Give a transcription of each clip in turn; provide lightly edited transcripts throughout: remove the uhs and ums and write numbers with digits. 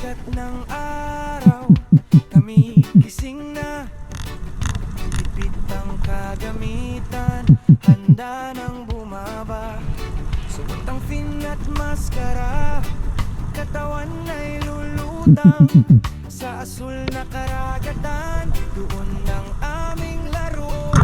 sikat ng araw, kami gising na. Tipid ang kagamitan, handa nang bumaba. Suot ang fin at maskara, katawan ay lulutang sa asul na karagatan. Doon ang aming laruan.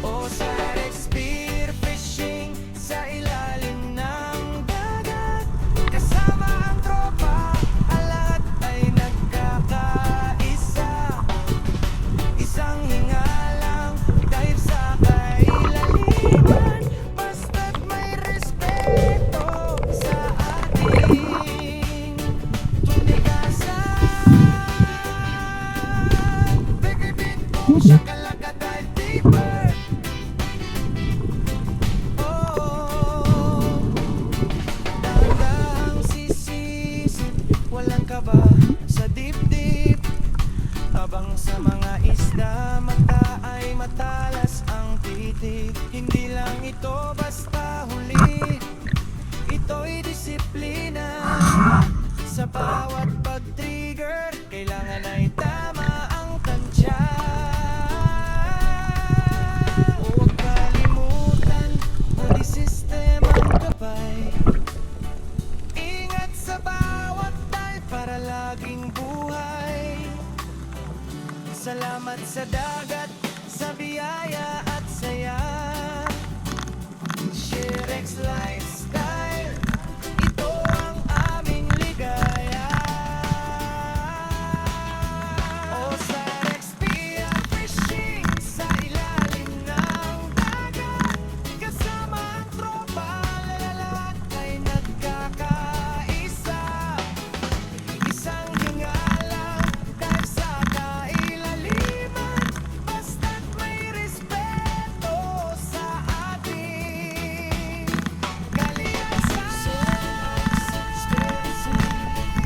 O sa spear fishing sa ilalim ng dagat, kasama ang tropa, ang lahat ay nagkakaisa. Isang hingalang dahil sa kailaliman, basta't may respeto sa ating tumigasan. Pagkibit mo siya kalagad ay deeper. Dahan-dahang sisisip, walang kaba sa dibdib. Habang sa mga isda, mata ay matalas ang titig. Hindi lang ito basta huli, ito'y disiplina. Sa bawat pag-trigger, kailangan ay tama ang tansya. Huwag kalimutan, hindi sistemang gabay. Ingat sa bawat dive para laging buhay. Salamat sa dagat, sa biyaya at saya. Shirex Lifestyle, ito ang aming ligaya. O sa Rexpia Fishing sa ilalim ng dagat, kasama ang tropa, lahat ay nagkakaisa. Isang hingalang dahil sa kailaliman, basta't may respeto sa ating kaliyasan.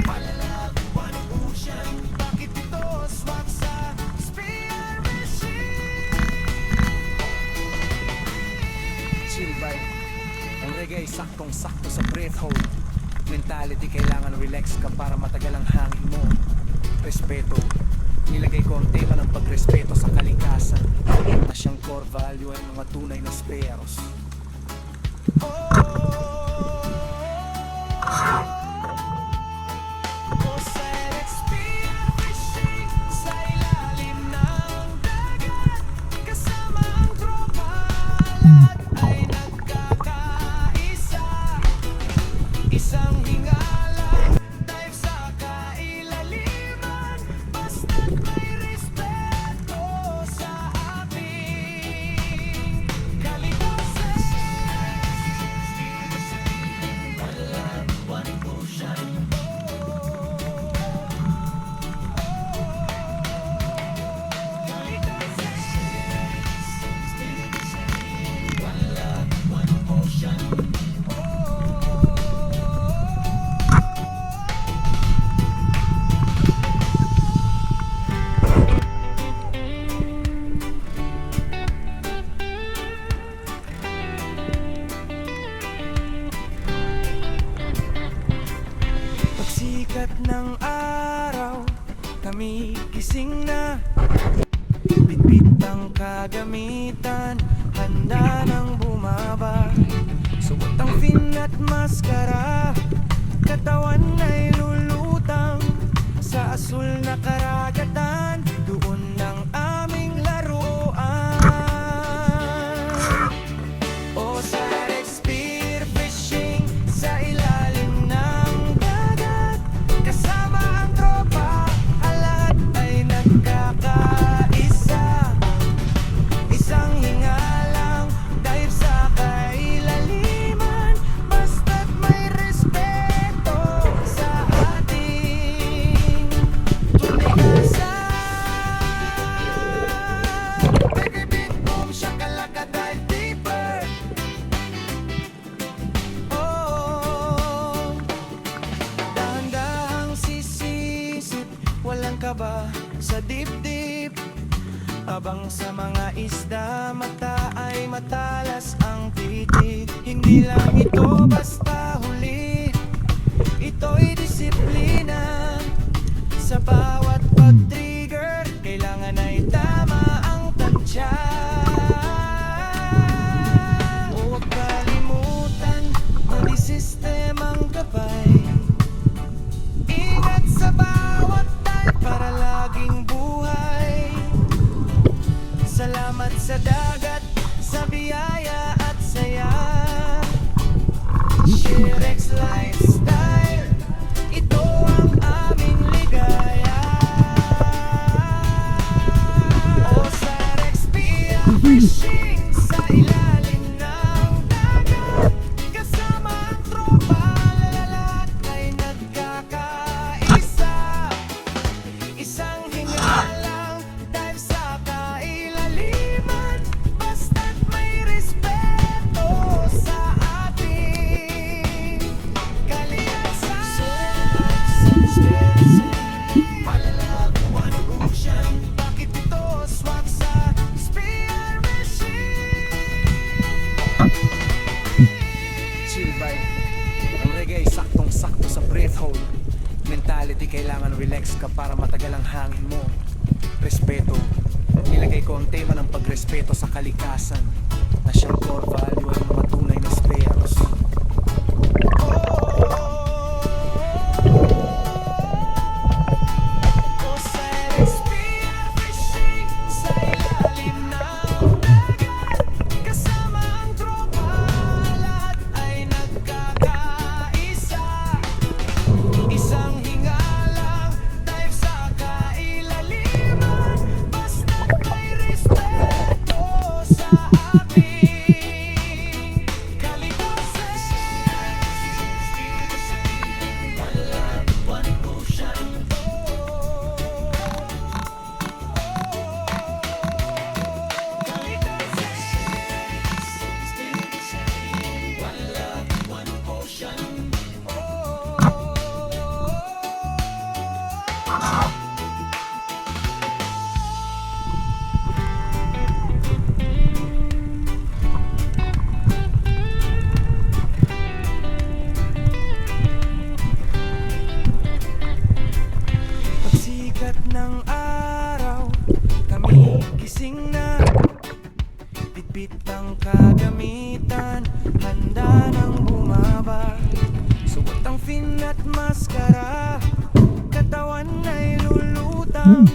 Malalaman ang ocean, bakit ito swak sa spear machine? Chill vibe. Ang reggae saktong-sakto sa breath hold. Mentality kailangan relax ka para matagal ang hangin mo. Respeto. Nilagay ko ang tema ng pagrespeto sa kalikasan. Na siyang core value ay mga tunay na speros. O sa Rexpia Fishing sa ilalim ng dagat, kasama ang tropa, lahat ay nagkakaisa. Isang hingalang dive sa kailaliman, basta't may respeto sa ating kalikasan. One ocean. Pagsikat ng araw, kami gising na. Bitbit ang kagamitan, handa nang bumaba. Suot ang fin at maskara, katawan ay lulutang sa asul na karagatan. Doon ang aming laruan. O sa spear fishing sa ilalim ng dagat, kasama ang tropa, ang lahat ay nagkakaisa. Isang hingalang dahil sa kailaliman, basta't may respeto sa ating tumigasan. Pagkibit mo siya kalagad ay deeper. Dahan-dahang sisisip, walang kaba sa dibdib. Habang sa mga isda, mata ay matalas ang titig. Hindi lang ito basta huli, Shirex Lifestyle, ito ang aming ligaya. O sa Rexpia Fishing, sa ilalim ng dagat, kasama ang tropa, lalat ay nagkakaisa. Isang hinga lang, dive sa kailaliman, basta't may respeto sa ating kalikasan. Malalaman ang ocean, bakit ito swak sa spear machine? Chill vibe. Ang reggae saktong-sakto sa breath hold. Mentality, kailangan relax ka para matagal ang hangin mo. Respeto, nilagay ko ang tema ng pagrespeto sa kalikasan, na siyang core value ay mga tunay na spears. O sa Rexpia Fishing, sa ilalim ng dagat, kasama ang tropa, lahat ay nagkakaisa. Isang hinga lang, dive sa kailaliman, basta't may respeto sa ating kalikasan. One ocean. One love, one ocean. Pagsikat ng araw, kami gising na. Bitbit ang kagamitan, handa nang bumaba. Suot ang fin at maskara, katawan ay lulutang.